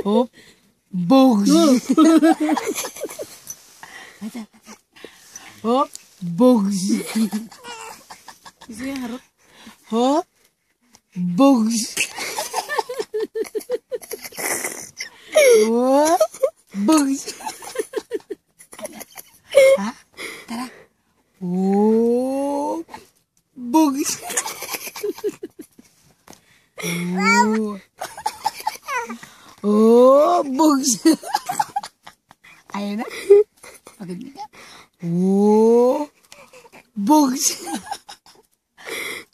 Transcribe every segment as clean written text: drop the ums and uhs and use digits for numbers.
Hop. Bugs. Hop. Bugs. Gusto niya harap? Hop. Bugs. Hop. Bugs. Ha? Tara. Hop. Bugs. Oh, bugs. Ayun na. Pagod ka. Oh, bugs.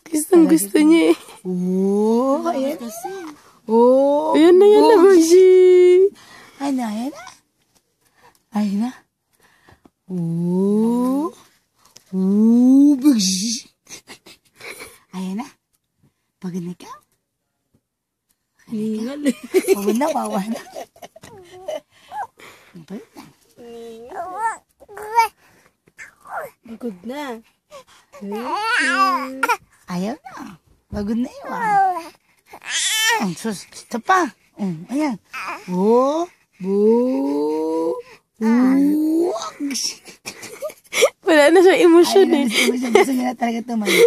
Gusto niya eh. Oh, ayan. Kasi. Oh, Ayan na yan na, Bagsi. Ayan na, ayan na. Ayan na. Oh, bugs. Ayan na. Pagod na ka. Ningal eh. Pagod na, wawa na. Pagod na. Pagod na. Ayaw na. Pagod na yun. Sus, gusto pa. Ayan. Oh, bugs. Wala na siya emosyon eh. Gusto niya na talaga tumayo.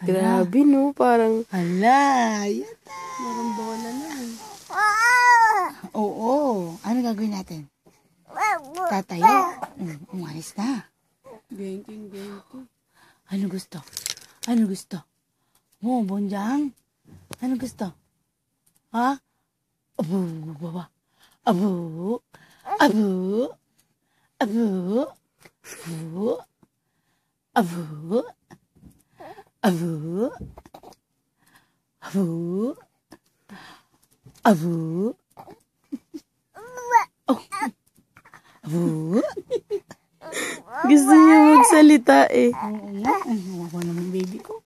Grabe no, parang Hala, yan. maramdaman na lang. Oo. Ano gagawin natin? Tatayo. Umalis na. Genking. Ano gusto? Ano gusto? Oh, Bonjang. Ano gusto? Ha? Abu, baba. Abu. Abu. Abu. Abu. Abu. Abu. Abu. Abu. Oh. Abu. Gusto niya magsalita eh. Oo nga. Ang hawa naman baby ko.